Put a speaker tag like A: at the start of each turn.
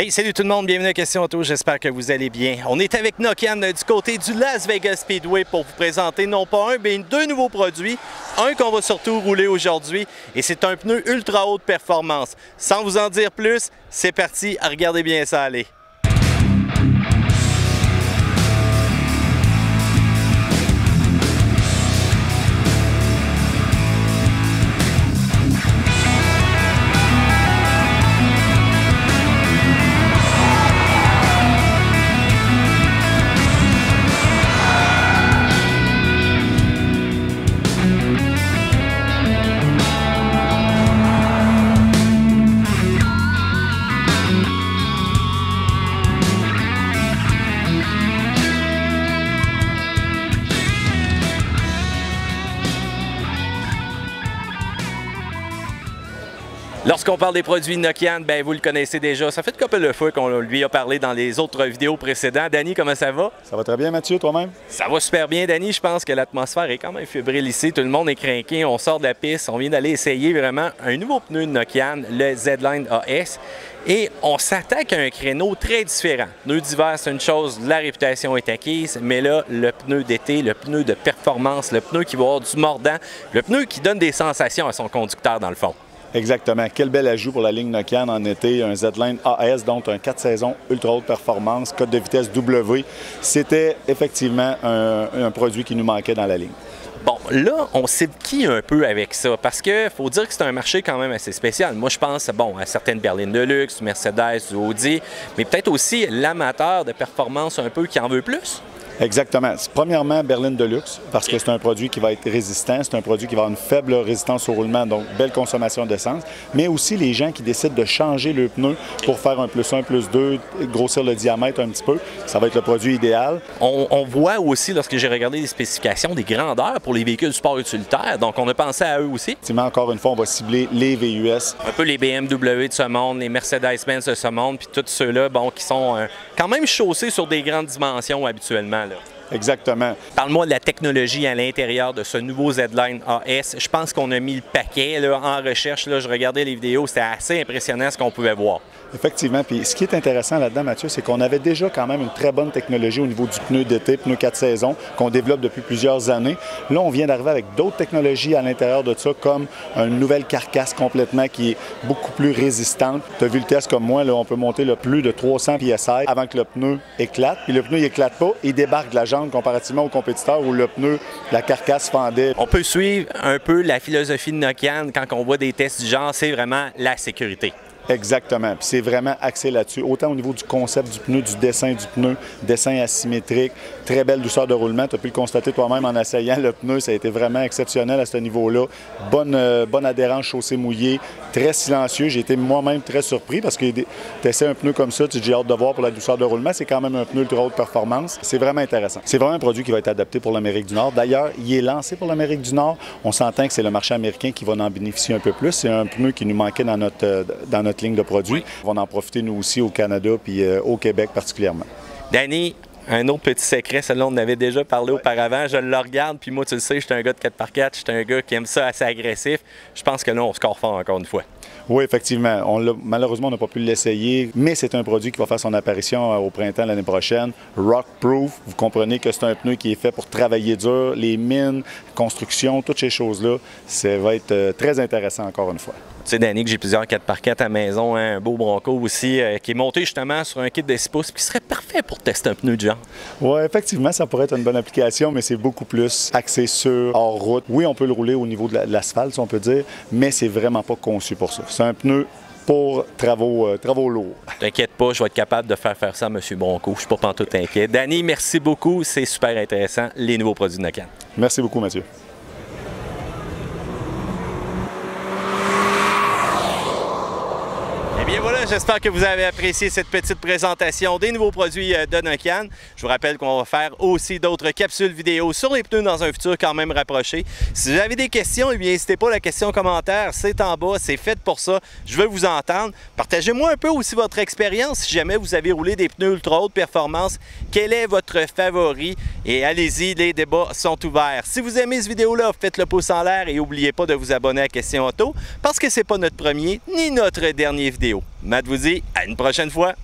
A: Hey, salut tout le monde, bienvenue à Question Auto, j'espère que vous allez bien. On est avec Nokian du côté du Las Vegas Speedway pour vous présenter non pas un, mais deux nouveaux produits. Un qu'on va surtout rouler aujourd'hui et c'est un pneu ultra haute performance. Sans vous en dire plus, c'est parti, regardez bien ça aller. Lorsqu'on parle des produits Nokian, ben vous le connaissez déjà. Ça fait une couple de fois qu'on lui a parlé dans les autres vidéos précédentes. Danny, comment ça va?
B: Ça va très bien, Mathieu, toi-même?
A: Ça va super bien, Danny. Je pense que l'atmosphère est quand même fébrile ici. Tout le monde est craqué. On sort de la piste. On vient d'aller essayer vraiment un nouveau pneu de Nokian, le Z-Line AS. Et on s'attaque à un créneau très différent. Pneu d'hiver, c'est une chose, la réputation est acquise, mais là, le pneu d'été, le pneu de performance, le pneu qui va avoir du mordant, le pneu qui donne des sensations à son conducteur dans le fond.
B: Exactement. Quel bel ajout pour la ligne Nokian en été. Un Z-Line AS, donc un 4 saisons ultra haute performance, code de vitesse W. C'était effectivement un produit qui nous manquait dans la ligne.
A: Bon, là, on s'ébquille un peu avec ça parce qu'il faut dire que c'est un marché quand même assez spécial. Moi, je pense à certaines berlines de luxe, Mercedes, Audi, mais peut-être aussi l'amateur de performance un peu qui en veut plus.
B: Exactement. Premièrement, berline de luxe, parce que c'est un produit qui va être résistant, c'est un produit qui va avoir une faible résistance au roulement, donc belle consommation d'essence, mais aussi les gens qui décident de changer le pneu pour faire un +1, +2, grossir le diamètre un petit peu, ça va être le produit idéal.
A: On voit aussi, lorsque j'ai regardé les spécifications, des grandeurs pour les véhicules sport utilitaires, donc on a pensé à eux aussi.
B: Effectivement, encore une fois, on va cibler les VUS.
A: Un peu les BMW de ce monde, les Mercedes-Benz de ce monde, puis tous ceux-là, bon, qui sont quand même chaussés sur des grandes dimensions habituellement.
B: Exactement.
A: Parle-moi de la technologie à l'intérieur de ce nouveau Z-Line AS. Je pense qu'on a mis le paquet là, en recherche. Là, je regardais les vidéos, c'était assez impressionnant ce qu'on pouvait voir.
B: Effectivement. Puis ce qui est intéressant là-dedans, Mathieu, c'est qu'on avait déjà quand même une très bonne technologie au niveau du pneu d'été, pneu 4 saisons, qu'on développe depuis plusieurs années. Là, on vient d'arriver avec d'autres technologies à l'intérieur de ça, comme une nouvelle carcasse complètement qui est beaucoup plus résistante. Tu as vu le test comme moi, là, on peut monter le plus de 300 PSI avant que le pneu éclate. Puis le pneu, il éclate pas, il débarque de la jambe comparativement aux compétiteurs où le pneu, la carcasse fendait.
A: On peut suivre un peu la philosophie de Nokian quand on voit des tests du genre, c'est vraiment la sécurité.
B: Exactement. Puis c'est vraiment axé là-dessus. Autant au niveau du concept du pneu, du dessin du pneu, dessin asymétrique, très belle douceur de roulement. Tu as pu le constater toi-même en essayant le pneu. Ça a été vraiment exceptionnel à ce niveau-là. Bonne adhérence chaussée mouillée, très silencieux. J'ai été moi-même très surpris parce que tu essaies un pneu comme ça, tu dis j'ai hâte de voir pour la douceur de roulement. C'est quand même un pneu ultra haute performance. C'est vraiment intéressant. C'est vraiment un produit qui va être adapté pour l'Amérique du Nord. D'ailleurs, il est lancé pour l'Amérique du Nord. On s'entend que c'est le marché américain qui va en bénéficier un peu plus. C'est un pneu qui nous manquait dans notre ligne de produits. Oui. On va en profiter, nous aussi, au Canada puis au Québec particulièrement.
A: Danny, un autre petit secret, celui-là, on en avait déjà parlé auparavant. Je le regarde, puis moi, tu le sais, je suis un gars de 4x4, je suis un gars qui aime ça assez agressif. Je pense que là, on score fort encore une fois.
B: Oui, effectivement. Malheureusement, on n'a pas pu l'essayer, mais c'est un produit qui va faire son apparition au printemps l'année prochaine. Rockproof, vous comprenez que c'est un pneu qui est fait pour travailler dur, les mines, construction, toutes ces choses-là. Ça va être très intéressant encore une fois.
A: Tu sais, Danny, que j'ai plusieurs 4x4 à la maison, hein, un beau Bronco aussi, qui est monté justement sur un kit de 6 pouces, qui serait parfait pour tester un pneu de genre.
B: Oui, effectivement, ça pourrait être une bonne application, mais c'est beaucoup plus axé sur hors route. Oui, on peut le rouler au niveau de l'asphalte, si on peut dire, mais c'est vraiment pas conçu pour ça. C'est un pneu pour travaux lourds.
A: T'inquiète pas, je vais être capable de faire ça à M. Bronco. Je suis pas pantoute inquiet. Danny, merci beaucoup. C'est super intéressant, les nouveaux produits de Nokian.
B: Merci beaucoup, Mathieu.
A: Bien voilà, j'espère que vous avez apprécié cette petite présentation des nouveaux produits de Nokian. Je vous rappelle qu'on va faire aussi d'autres capsules vidéo sur les pneus dans un futur quand même rapproché. Si vous avez des questions, eh bien n'hésitez pas, la question commentaire, c'est en bas, c'est fait pour ça. Je veux vous entendre. Partagez-moi un peu aussi votre expérience si jamais vous avez roulé des pneus ultra haute performance. Quel est votre favori? Et allez-y, les débats sont ouverts. Si vous aimez cette vidéo-là, faites le pouce en l'air et n'oubliez pas de vous abonner à Question Auto parce que c'est pas notre premier ni notre dernier vidéo. Matt vous dit à une prochaine fois.